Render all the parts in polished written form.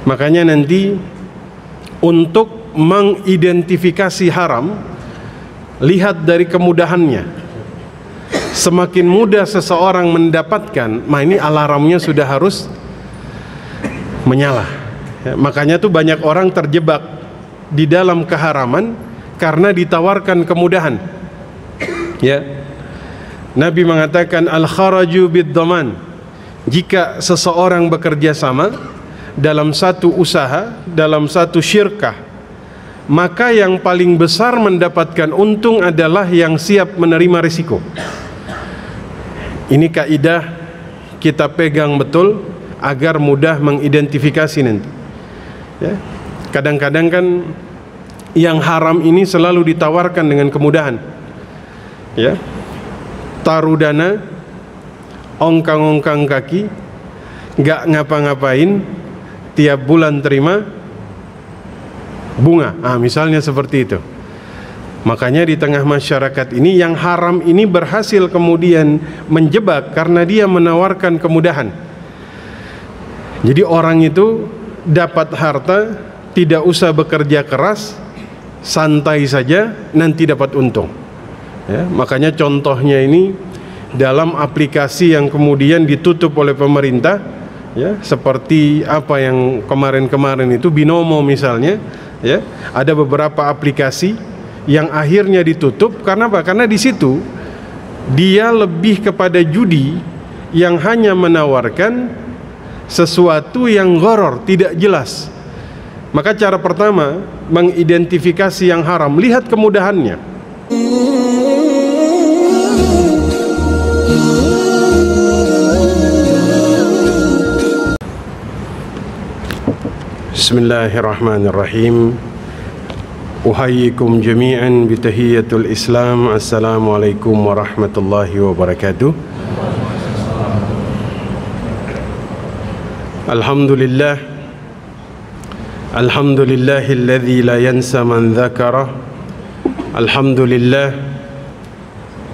Makanya nanti untuk mengidentifikasi haram, lihat dari kemudahannya. Semakin mudah seseorang mendapatkan, ini alarmnya sudah harus menyala. Makanya tuh banyak orang terjebak di dalam keharaman karena ditawarkan kemudahan. Ya, Nabi mengatakan al-kharaju bid-dhaman. Jika seseorang bekerja sama dalam satu usaha, dalam satu syirkah, maka yang paling besar mendapatkan untung adalah yang siap menerima risiko. Ini kaidah kita pegang betul agar mudah mengidentifikasi nanti. Ya. Kadang-kadang kan yang haram ini selalu ditawarkan dengan kemudahan. Ya. Taruh dana, ongkang-ongkang kaki, gak ngapa-ngapain, tiap bulan terima bunga. Misalnya seperti itu. Makanya di tengah masyarakat ini yang haram ini berhasil kemudian menjebak karena dia menawarkan kemudahan. Jadi orang itu dapat harta, tidak usah bekerja keras, santai saja, nanti dapat untung. Ya, makanya contohnya ini dalam aplikasi yang kemudian ditutup oleh pemerintah, ya, seperti apa yang kemarin-kemarin itu Binomo misalnya, ya, ada beberapa aplikasi yang akhirnya ditutup karena apa? Karena di situ dia lebih kepada judi yang hanya menawarkan sesuatu yang gharar, tidak jelas. Maka cara pertama mengidentifikasi yang haram, lihat kemudahannya. Bismillahirrahmanirrahim. Uhayyikum jami'an bitahiyyatul Islam. Assalamualaikum warahmatullahi wabarakatuh. Alhamdulillah. Alhamdulillahilladzi la yansa man dzakara. Alhamdulillah.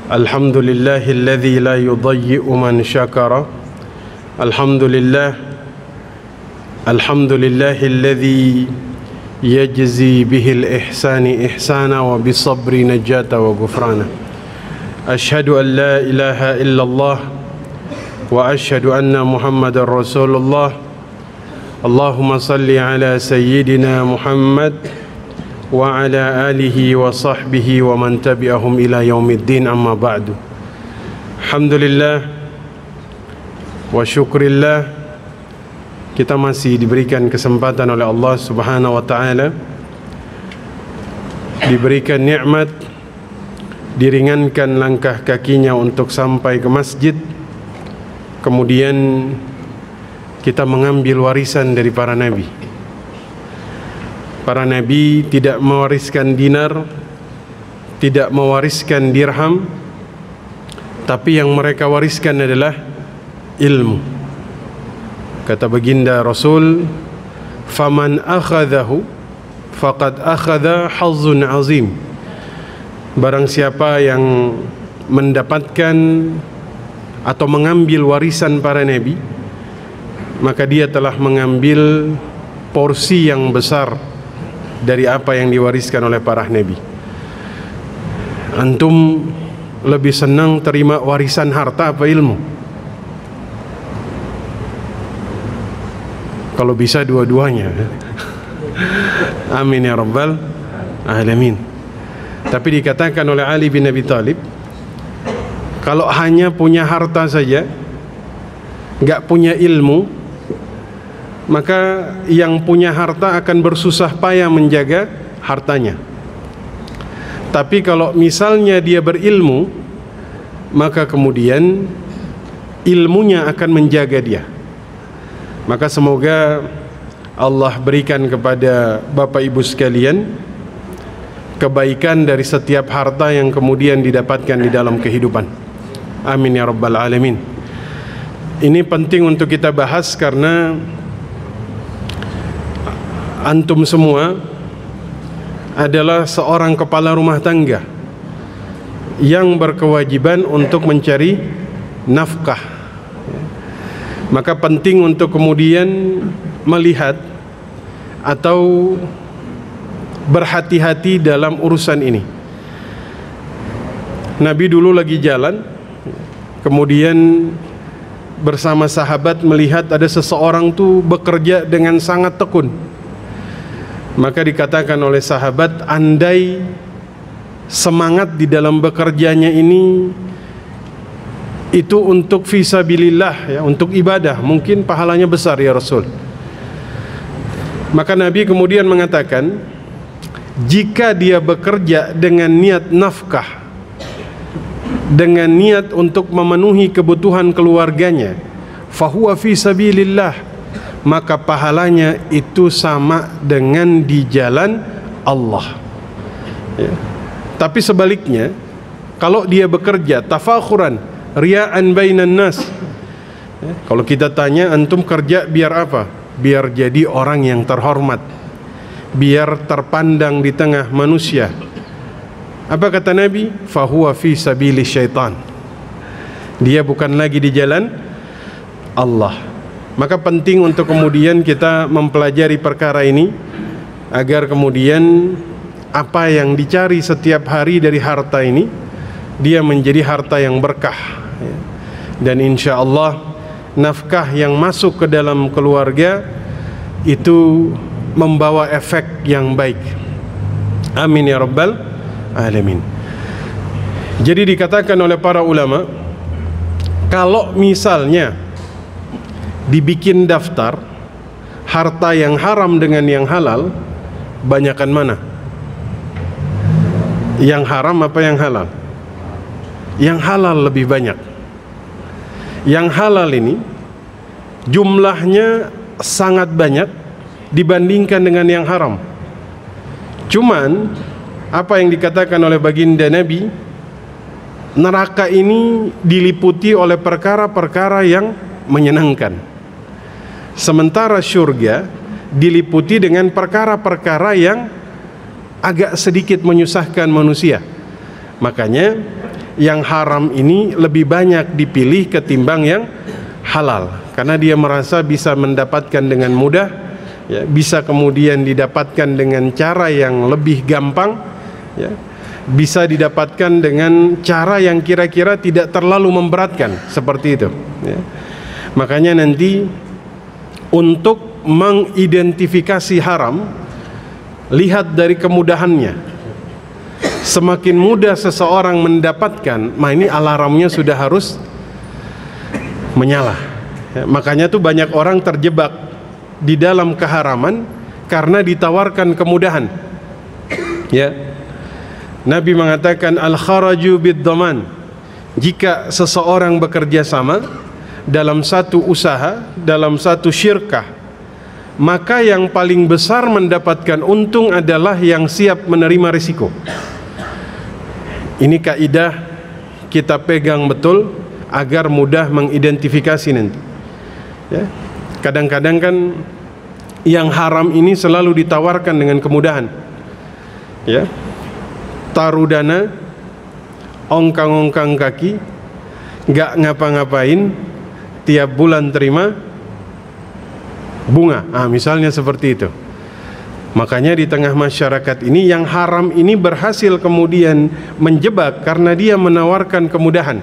Alhamdulillahilladzi la yudayyi'u man syakara. Alhamdulillah. Alhamdulillahilladzi yajzi bihil ihsani ihsana wa bisabri najata wa gufrana. Ashhadu an la ilaha illallah wa ashhadu anna Muhammadar Rasulullah. Allahumma salli ala sayyidina Muhammad wa ala alihi wa sahbihi wa man tabi'ahum ila yaumiddin, amma ba'du. Alhamdulillah wa syukrillah, kita masih diberikan kesempatan oleh Allah Subhanahu wa taala, diberikan nikmat, diringankan langkah kakinya untuk sampai ke masjid. Kemudian kita mengambil warisan dari para nabi. Para nabi tidak mewariskan dinar, tidak mewariskan dirham, tapi yang mereka wariskan adalah ilmu. Kata baginda Rasul, faman akhadahu faqad akhadha hazzun azim. Barang siapa yang mendapatkan atau mengambil warisan para nabi, maka dia telah mengambil porsi yang besar dari apa yang diwariskan oleh para nabi. Antum lebih senang terima warisan harta apa ilmu? Kalau bisa dua-duanya. Amin ya rabbal alamin. Tapi dikatakan oleh Ali bin Abi Thalib, kalau hanya punya harta saja, nggak punya ilmu, maka yang punya harta akan bersusah payah menjaga hartanya. Tapi kalau misalnya dia berilmu, maka kemudian ilmunya akan menjaga dia. Maka semoga Allah berikan kepada Bapak Ibu sekalian kebaikan dari setiap harta yang kemudian didapatkan di dalam kehidupan. Amin ya rabbal alamin. Ini penting untuk kita bahas karena antum semua adalah seorang kepala rumah tangga yang berkewajiban untuk mencari nafkah. Maka penting untuk kemudian melihat atau berhati-hati dalam urusan ini. Nabi dulu lagi jalan, kemudian bersama sahabat melihat ada seseorang tuh bekerja dengan sangat tekun. Maka dikatakan oleh sahabat, andai semangat di dalam bekerjanya ini itu untuk fisabilillah, ya, untuk ibadah, mungkin pahalanya besar ya Rasul. Maka Nabi kemudian mengatakan, jika dia bekerja dengan niat nafkah, dengan niat untuk memenuhi kebutuhan keluarganya, fahuwa fi sabilillah, maka pahalanya itu sama dengan di jalan Allah, ya. Tapi sebaliknya, kalau dia bekerja tafakhuran, riya'an bainan nas, ya, kalau kita tanya, antum kerja biar apa? Biar jadi orang yang terhormat, biar terpandang di tengah manusia. Apa kata Nabi? Fahuwa fi sabili syaitan. Dia bukan lagi di jalan Allah. Maka penting untuk kemudian kita mempelajari perkara ini, agar kemudian apa yang dicari setiap hari dari harta ini, dia menjadi harta yang berkah, dan insya Allah nafkah yang masuk ke dalam keluarga itu membawa efek yang baik. Amin ya rabbal alamin. Jadi dikatakan oleh para ulama, kalau misalnya dibikin daftar harta yang haram dengan yang halal, banyakan mana? Yang haram apa yang halal? Yang halal lebih banyak. Yang halal ini jumlahnya sangat banyak dibandingkan dengan yang haram. Cuman apa yang dikatakan oleh baginda Nabi, neraka ini diliputi oleh perkara-perkara yang menyenangkan, sementara surga diliputi dengan perkara-perkara yang agak sedikit menyusahkan manusia. Makanya yang haram ini lebih banyak dipilih ketimbang yang halal, karena dia merasa bisa mendapatkan dengan mudah, ya, bisa kemudian didapatkan dengan cara yang lebih gampang, ya, bisa didapatkan dengan cara yang kira-kira tidak terlalu memberatkan, seperti itu, ya. Makanya nanti untuk mengidentifikasi haram, lihat dari kemudahannya. Semakin mudah seseorang mendapatkan, ini alarmnya sudah harus menyala, ya. Makanya tuh banyak orang terjebak di dalam keharaman karena ditawarkan kemudahan, ya. Nabi mengatakan al-kharaju bid-dhaman. Jika seseorang bekerja sama dalam satu usaha, dalam satu syirkah, maka yang paling besar mendapatkan untung adalah yang siap menerima risiko. Ini kaidah kita pegang betul agar mudah mengidentifikasi nanti, ya. Kadang-kadang kan yang haram ini selalu ditawarkan dengan kemudahan, ya. Taruh dana, ongkang-ongkang kaki, gak ngapa-ngapain, tiap bulan terima bunga, misalnya seperti itu. Makanya di tengah masyarakat ini yang haram ini berhasil kemudian menjebak karena dia menawarkan kemudahan.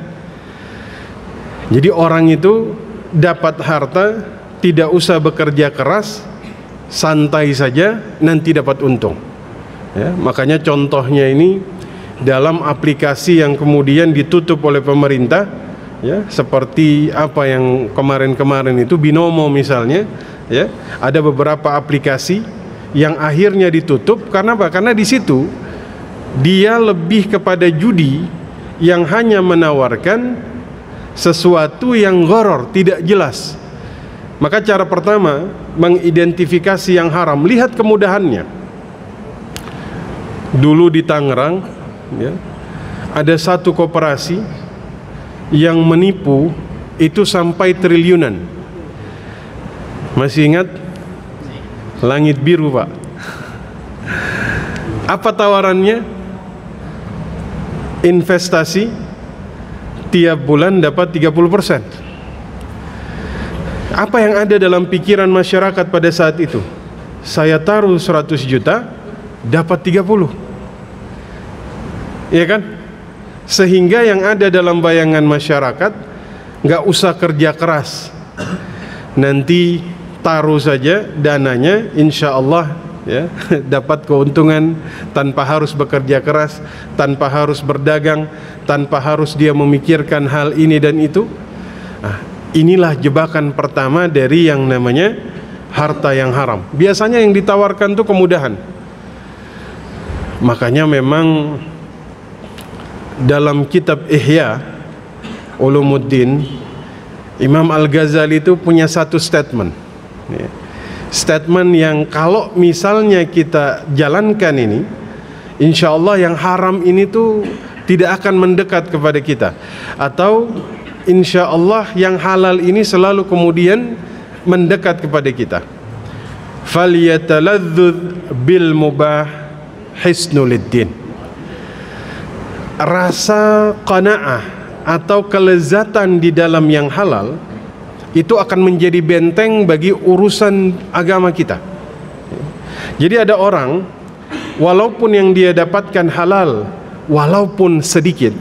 Jadi orang itu dapat harta, tidak usah bekerja keras, santai saja, nanti dapat untung, ya. Makanya contohnya ini dalam aplikasi yang kemudian ditutup oleh pemerintah, ya, seperti apa yang kemarin-kemarin itu Binomo misalnya, ya. Ada beberapa aplikasi yang akhirnya ditutup karena apa? Karena di situ dia lebih kepada judi yang hanya menawarkan sesuatu yang gharar, tidak jelas. Maka cara pertama mengidentifikasi yang haram, lihat kemudahannya. Dulu di Tangerang, ya, ada satu koperasi yang menipu itu sampai triliunan. Masih ingat? Langit Biru, Pak. Apa tawarannya? Investasi tiap bulan dapat 30%. Apa yang ada dalam pikiran masyarakat pada saat itu? saya taruh 100 juta dapat 30, ya kan? Sehingga yang ada dalam bayangan masyarakat, nggak usah kerja keras, nanti taruh saja dananya, insya Allah ya dapat keuntungan tanpa harus bekerja keras, tanpa harus berdagang, tanpa harus dia memikirkan hal ini dan itu. Nah, inilah jebakan pertama dari yang namanya harta yang haram. Biasanya yang ditawarkan itu kemudahan. Makanya memang dalam kitab Ihya Ulumuddin, Imam Al-Ghazali itu punya satu statement, statement yang kalau misalnya kita jalankan ini, insya Allah yang haram ini tuh tidak akan mendekat kepada kita, atau insya Allah yang halal ini selalu kemudian mendekat kepada kita. Falyatalazzuz bil mubah hisnuliddin. Rasa qanaah atau kelezatan di dalam yang halal itu akan menjadi benteng bagi urusan agama kita. Jadi ada orang, walaupun yang dia dapatkan halal, walaupun sedikit,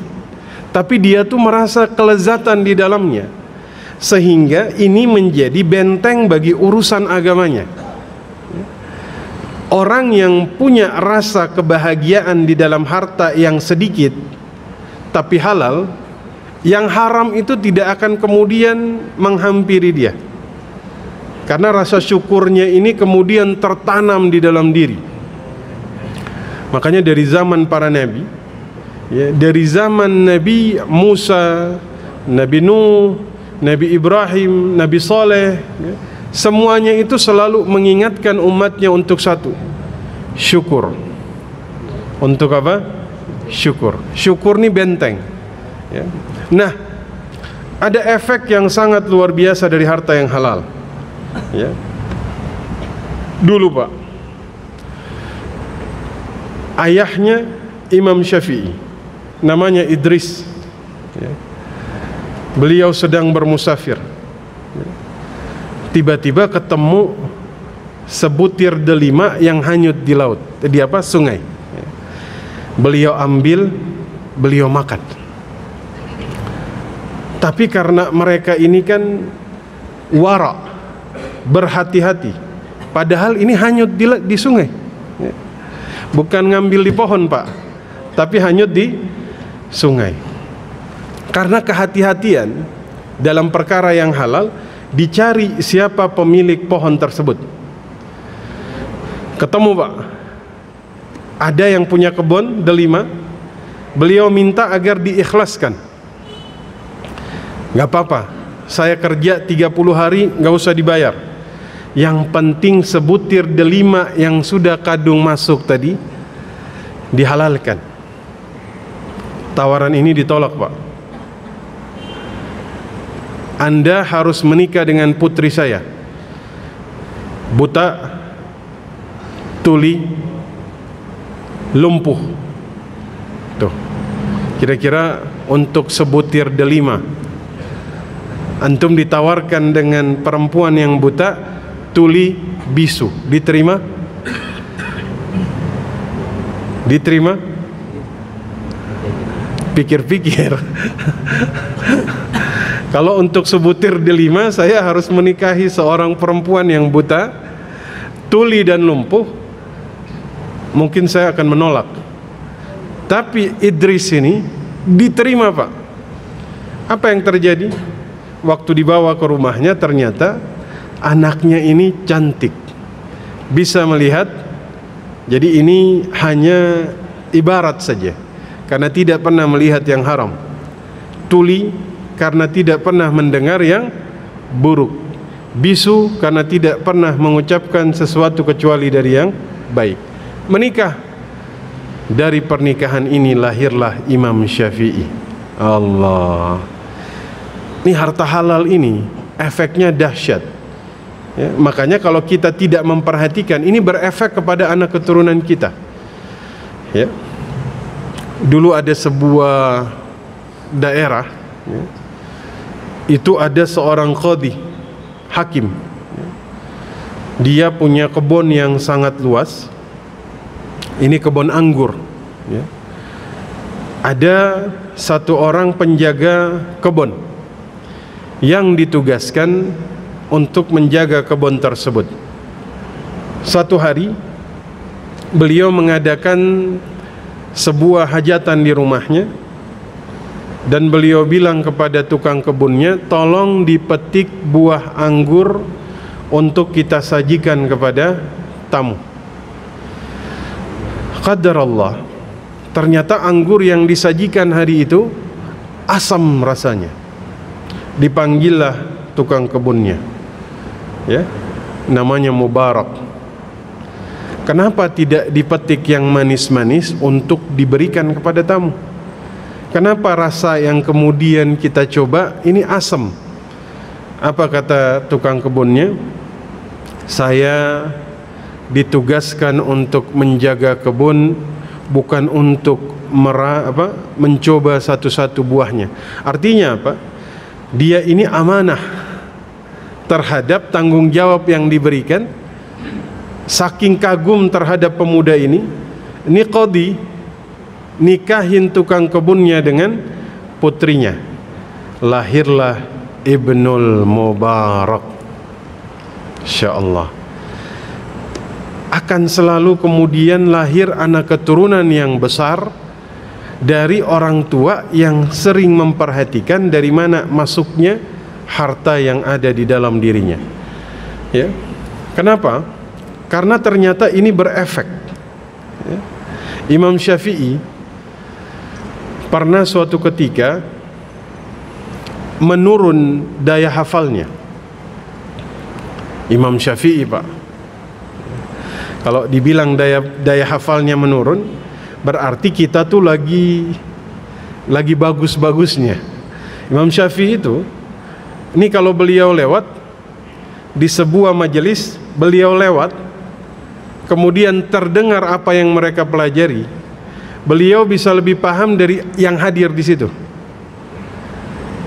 tapi dia tuh merasa kelezatan di dalamnya, sehingga ini menjadi benteng bagi urusan agamanya. Orang yang punya rasa kebahagiaan di dalam harta yang sedikit tapi halal, yang haram itu tidak akan kemudian menghampiri dia, karena rasa syukurnya ini kemudian tertanam di dalam diri. Makanya dari zaman para nabi, ya, dari zaman Nabi Musa, Nabi Nuh, Nabi Ibrahim, Nabi Saleh, ya, semuanya itu selalu mengingatkan umatnya untuk satu, syukur. Untuk apa? Syukur. Syukur ini benteng, ya. Nah, ada efek yang sangat luar biasa dari harta yang halal, ya. Dulu Pak, ayahnya Imam Syafi'i, namanya Idris, ya. Beliau sedang bermusafir, ya. Tiba-tiba ketemu sebutir delima yang hanyut di laut, di apa? Sungai. Beliau ambil, beliau makan. Tapi karena mereka ini kan wara, berhati-hati, padahal ini hanyut di sungai, bukan ngambil di pohon Pak, tapi hanyut di sungai. Karena kehati-hatian dalam perkara yang halal, dicari siapa pemilik pohon tersebut. Ketemu Pak, ada yang punya kebun delima, beliau minta agar diikhlaskan. Gak apa-apa, saya kerja 30 hari gak usah dibayar, yang penting sebutir delima yang sudah kadung masuk tadi dihalalkan. Tawaran ini ditolak Pak. Anda harus menikah dengan putri saya, buta, tuli, lumpuh. Tuh, kira-kira untuk sebutir delima antum ditawarkan dengan perempuan yang buta, tuli, bisu, diterima? Diterima? Pikir-pikir. Kalau untuk sebutir delima saya harus menikahi seorang perempuan yang buta, tuli dan lumpuh, mungkin saya akan menolak. Tapi Idris ini diterima Pak. Apa yang terjadi? Waktu dibawa ke rumahnya, ternyata anaknya ini cantik, bisa melihat. Jadi ini hanya ibarat saja, karena tidak pernah melihat yang haram. Tuli karena tidak pernah mendengar yang buruk. Bisu karena tidak pernah mengucapkan sesuatu kecuali dari yang baik. Menikah. Dari pernikahan ini lahirlah Imam Syafi'i. Allah. Ini harta halal ini efeknya dahsyat, ya, makanya kalau kita tidak memperhatikan, ini berefek kepada anak keturunan kita, ya. Dulu ada sebuah daerah, ya, itu ada seorang qadhi, hakim, ya. Dia punya kebun yang sangat luas. Ini kebun anggur, ya. Ada satu orang penjaga kebun yang ditugaskan untuk menjaga kebun tersebut. Satu hari beliau mengadakan sebuah hajatan di rumahnya, dan beliau bilang kepada tukang kebunnya, tolong dipetik buah anggur untuk kita sajikan kepada tamu. Qadarallah, ternyata anggur yang disajikan hari itu asam rasanya. Dipanggillah tukang kebunnya, ya, namanya Mubarak. Kenapa tidak dipetik yang manis-manis untuk diberikan kepada tamu? Kenapa rasa yang kemudian kita coba ini asam? Apa kata tukang kebunnya? Saya ditugaskan untuk menjaga kebun, bukan untuk mencoba satu-satu buahnya. Artinya apa? Dia ini amanah terhadap tanggung jawab yang diberikan. Saking kagum terhadap pemuda ini qadhi nikahin tukang kebunnya dengan putrinya. Lahirlah Ibnul Mubarak. Insyaallah akan selalu kemudian lahir anak keturunan yang besar dari orang tua yang sering memperhatikan dari mana masuknya harta yang ada di dalam dirinya, ya. Kenapa? Karena ternyata ini berefek, ya. Imam Syafi'i pernah suatu ketika menurun daya hafalnya. Imam Syafi'i, Pak, kalau dibilang daya hafalnya menurun, berarti kita tuh lagi bagus-bagusnya. Imam Syafi'i itu, ini kalau beliau lewat di sebuah majelis, beliau lewat, kemudian terdengar apa yang mereka pelajari, beliau bisa lebih paham dari yang hadir di situ.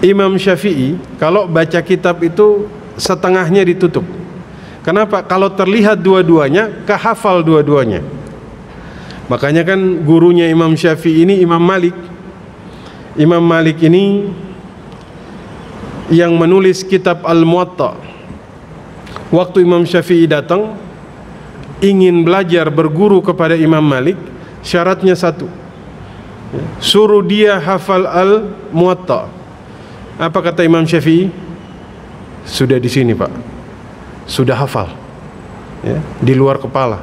Imam Syafi'i kalau baca kitab itu setengahnya ditutup. Kenapa? Kalau terlihat dua-duanya, kehafal dua-duanya. Makanya kan gurunya Imam Syafi'i ini Imam Malik. Imam Malik ini yang menulis kitab Al-Muwatta. Waktu Imam Syafi'i datang ingin belajar berguru kepada Imam Malik, syaratnya satu, suruh dia hafal Al-Muwatta. Apa kata Imam Syafi'i? Sudah di sini, Pak, sudah hafal, ya, di luar kepala.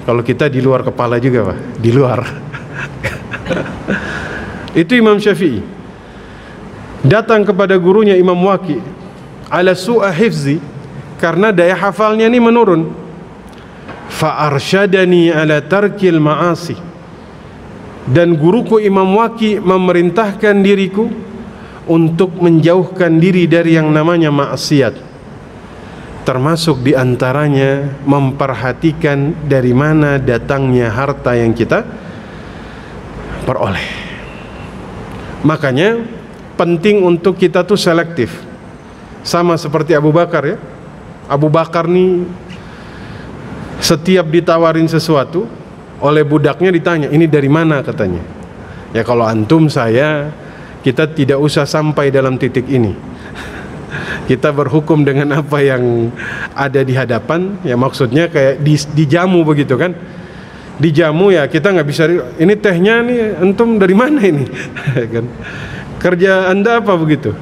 Kalau kita di luar kepala juga, Pak, di luar. Itu Imam Syafi'i datang kepada gurunya Imam Waqi ala su'a hifzi, karena daya hafalnya ini menurun. Fa arsyadani ala tarkil ma'asi, dan guruku Imam Waqi memerintahkan diriku untuk menjauhkan diri dari yang namanya maksiat, termasuk diantaranya memperhatikan dari mana datangnya harta yang kita peroleh. Makanya penting untuk kita tuh selektif. Sama seperti Abu Bakar, ya. Abu Bakar nih setiap ditawarin sesuatu oleh budaknya ditanya, ini dari mana katanya. Ya kalau antum saya, kita tidak usah sampai dalam titik ini. Kita berhukum dengan apa yang ada di hadapan, ya, maksudnya kayak dijamu begitu kan. Dijamu ya kita nggak bisa, ini tehnya nih antum dari mana ini? Kan kerja anda apa begitu?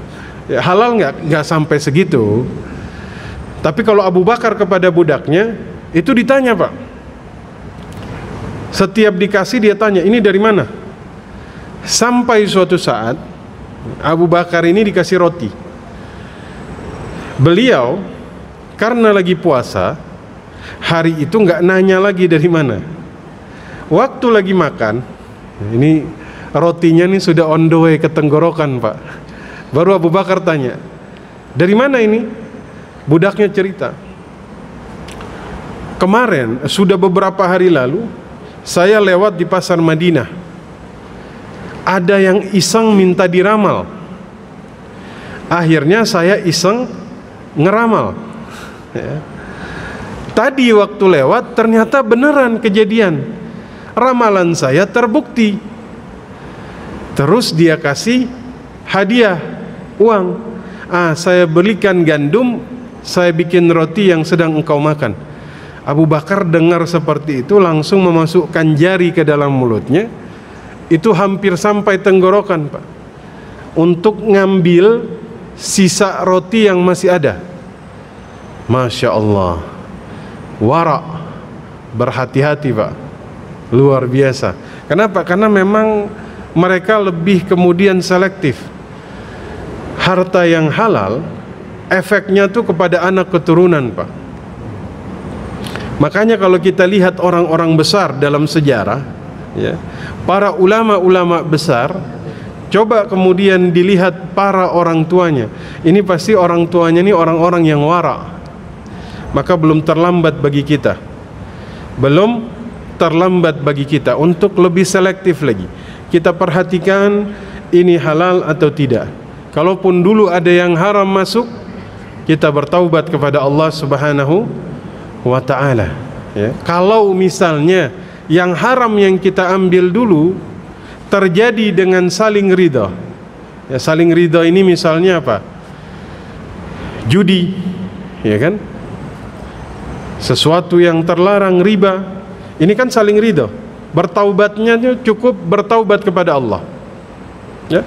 Ya, halal nggak sampai segitu. Tapi kalau Abu Bakar kepada budaknya itu ditanya, Pak. Setiap dikasih dia tanya, ini dari mana? Sampai suatu saat Abu Bakar ini dikasih roti. Beliau karena lagi puasa, hari itu nggak nanya lagi dari mana. Waktu lagi makan, ini rotinya nih sudah on the way ke tenggorokan, Pak. Baru Abu Bakar tanya, dari mana ini? Budaknya cerita, kemarin sudah beberapa hari lalu saya lewat di pasar Madinah, ada yang iseng minta diramal. Akhirnya saya iseng ngeramal, ya. Tadi waktu lewat ternyata beneran kejadian, ramalan saya terbukti. Terus dia kasih hadiah uang, saya belikan gandum, saya bikin roti yang sedang engkau makan. Abu Bakar dengar seperti itu langsung memasukkan jari ke dalam mulutnya, itu hampir sampai tenggorokan, Pak, untuk ngambil sisa roti yang masih ada. Masya Allah, wara', berhati-hati, Pak, luar biasa. Kenapa? Karena memang mereka lebih kemudian selektif. Harta yang halal efeknya tuh kepada anak keturunan, Pak. Makanya kalau kita lihat orang-orang besar dalam sejarah, ya, para ulama-ulama besar, coba kemudian dilihat para orang tuanya. Ini pasti orang tuanya ini orang-orang yang wara'. Maka belum terlambat bagi kita, belum terlambat bagi kita untuk lebih selektif lagi. Kita perhatikan ini halal atau tidak. Kalaupun dulu ada yang haram masuk, kita bertaubat kepada Allah Subhanahu wa ta'ala, ya. Kalau misalnya yang haram yang kita ambil dulu terjadi dengan saling ridha, ya, saling ridha ini misalnya apa? Judi, ya kan? Sesuatu yang terlarang, riba, ini kan saling ridha. Bertaubatnya cukup bertaubat kepada Allah, ya.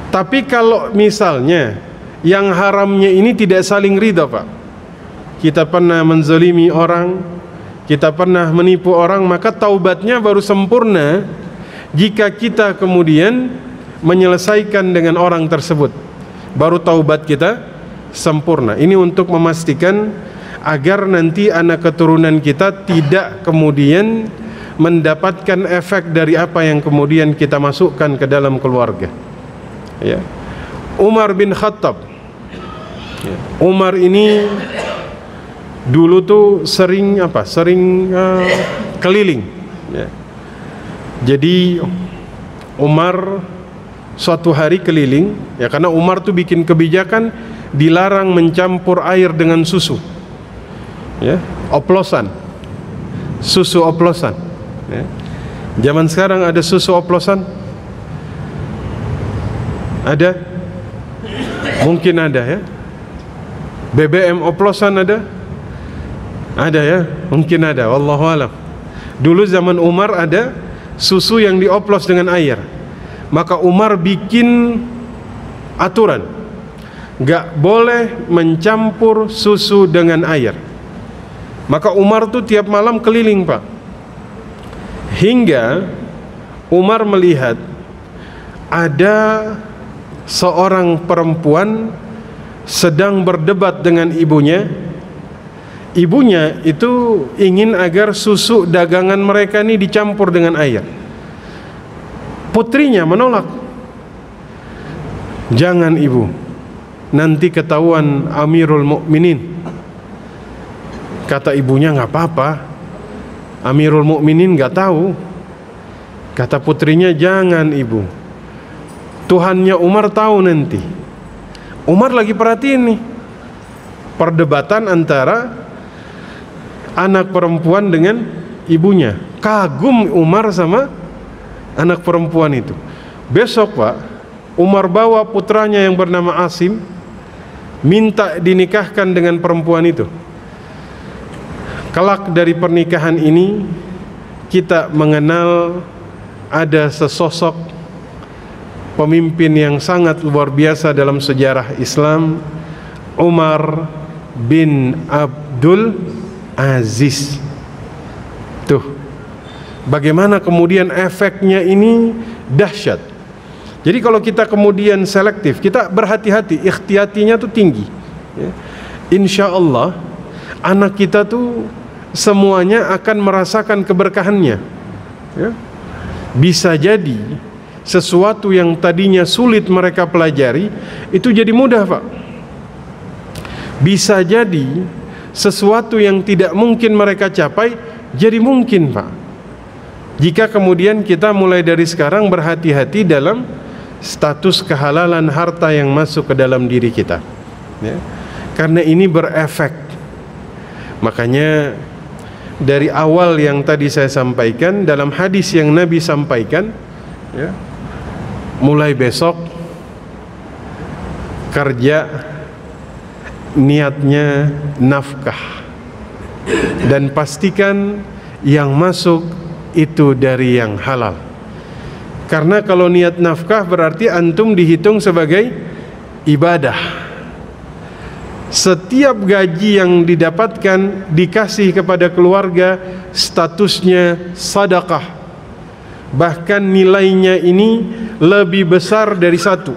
Tapi kalau misalnya yang haramnya ini tidak saling ridha, Pak, kita pernah menzalimi orang, kita pernah menipu orang, maka taubatnya baru sempurna jika kita kemudian menyelesaikan dengan orang tersebut, baru taubat kita sempurna. Ini untuk memastikan agar nanti anak keturunan kita tidak kemudian mendapatkan efek dari apa yang kemudian kita masukkan ke dalam keluarga, ya. Umar bin Khattab, ya. Umar ini dulu tuh sering keliling, ya. Jadi Umar suatu hari keliling, ya, karena Umar tuh bikin kebijakan dilarang mencampur air dengan susu, ya, oplosan, susu oplosan, ya. Zaman sekarang ada susu oplosan? Ada? Mungkin ada, ya. BBM oplosan ada? Ada, ya, mungkin ada, wallahu alam. Dulu zaman Umar ada susu yang dioplos dengan air. Maka Umar bikin aturan, gak boleh mencampur susu dengan air. Maka Umar tuh tiap malam keliling, Pak. Hingga Umar melihat ada seorang perempuan sedang berdebat dengan ibunya. Ibunya itu ingin agar susu dagangan mereka ini dicampur dengan air. Putrinya menolak. Jangan, ibu, nanti ketahuan Amirul Mukminin. Kata ibunya, nggak apa-apa, Amirul Mukminin nggak tahu. Kata putrinya, jangan, ibu, Tuhannya Umar tahu nanti. Umar lagi perhatiin nih perdebatan antara anak perempuan dengan ibunya. Kagum Umar sama anak perempuan itu. Besok, Pak, Umar bawa putranya yang bernama Asim, minta dinikahkan dengan perempuan itu. Kelak dari pernikahan ini kita mengenal ada sesosok pemimpin yang sangat luar biasa dalam sejarah Islam, Umar bin Abdul Aziz. Tuh, bagaimana kemudian efeknya ini dahsyat. Jadi kalau kita kemudian selektif, kita berhati-hati, ikhtiyatinya tuh tinggi, ya. Insya Allah anak kita tuh semuanya akan merasakan keberkahannya, ya. Bisa jadi sesuatu yang tadinya sulit mereka pelajari itu jadi mudah, Pak. Bisa jadi sesuatu yang tidak mungkin mereka capai jadi mungkin, Pak, jika kemudian kita mulai dari sekarang berhati-hati dalam status kehalalan harta yang masuk ke dalam diri kita, ya. Karena ini berefek Makanya dari awal yang tadi saya sampaikan, dalam hadis yang Nabi sampaikan, ya, mulai besok kerja niatnya nafkah, dan pastikan yang masuk itu dari yang halal. Karena kalau niat nafkah berarti antum dihitung sebagai ibadah. Setiap gaji yang didapatkan dikasih kepada keluarga, statusnya sedekah. Bahkan nilainya ini lebih besar dari satu.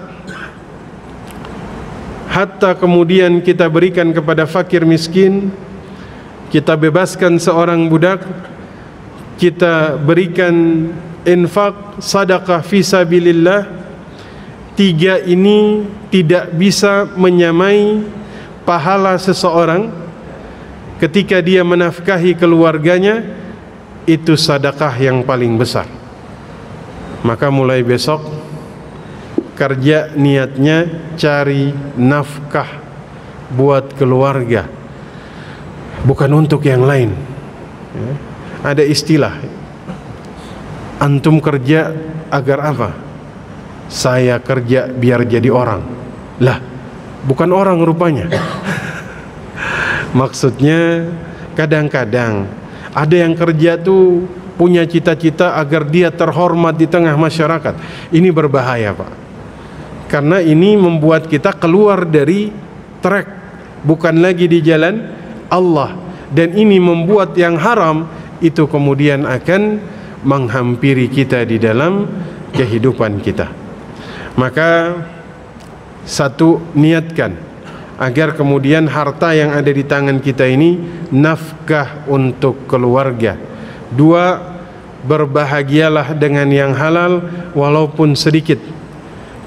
Hatta kemudian kita berikan kepada fakir miskin, kita bebaskan seorang budak, kita berikan infak, sedekah fi sabilillah. Tiga ini tidak bisa menyamai pahala seseorang ketika dia menafkahi keluarganya. Itu sedekah yang paling besar. Maka mulai besok kerja niatnya cari nafkah buat keluarga, bukan untuk yang lain. Ya. Ada istilah, antum kerja agar apa? Saya kerja biar jadi orang. Lah, bukan orang rupanya. Maksudnya kadang-kadang ada yang kerja tuh punya cita-cita agar dia terhormat di tengah masyarakat. Ini berbahaya, Pak. Karena ini membuat kita keluar dari track, bukan lagi di jalan Allah. Dan ini membuat yang haram itu kemudian akan menghampiri kita di dalam kehidupan kita. Maka satu, niatkan agar kemudian harta yang ada di tangan kita ini nafkah untuk keluarga. Dua, berbahagialah dengan yang halal walaupun sedikit,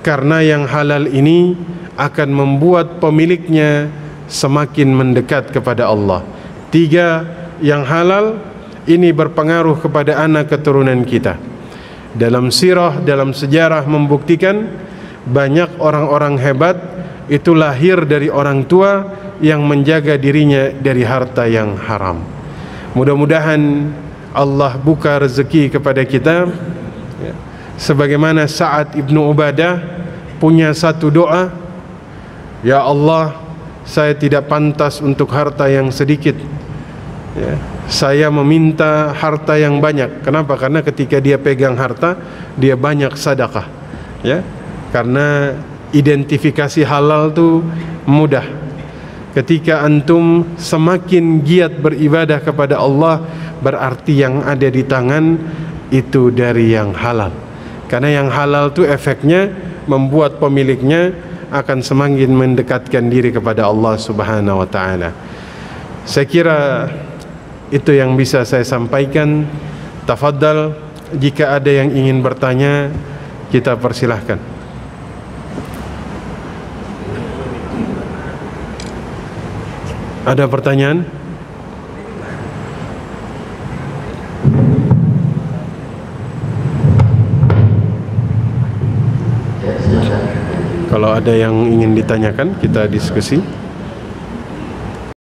karena yang halal ini akan membuat pemiliknya semakin mendekat kepada Allah. Tiga, yang halal ini berpengaruh kepada anak keturunan kita. Dalam sirah, dalam sejarah membuktikan banyak orang-orang hebat itu lahir dari orang tua yang menjaga dirinya dari harta yang haram. Mudah-mudahan Allah buka rezeki kepada kita, ya. Sebagaimana Sa'ad ibnu Ubadah punya satu doa, ya Allah, saya tidak pantas untuk harta yang sedikit, ya. Saya meminta harta yang banyak. Kenapa? Karena ketika dia pegang harta, dia banyak sedekah, ya. Karena identifikasi halal itu mudah. Ketika antum semakin giat beribadah kepada Allah, berarti yang ada di tangan itu dari yang halal. Karena yang halal itu efeknya membuat pemiliknya akan semakin mendekatkan diri kepada Allah Subhanahu wa taala. Saya kira itu yang bisa saya sampaikan. Tafadhal, jika ada yang ingin bertanya, kita persilahkan. Ada pertanyaan? Kalau ada yang ingin ditanyakan, kita diskusi.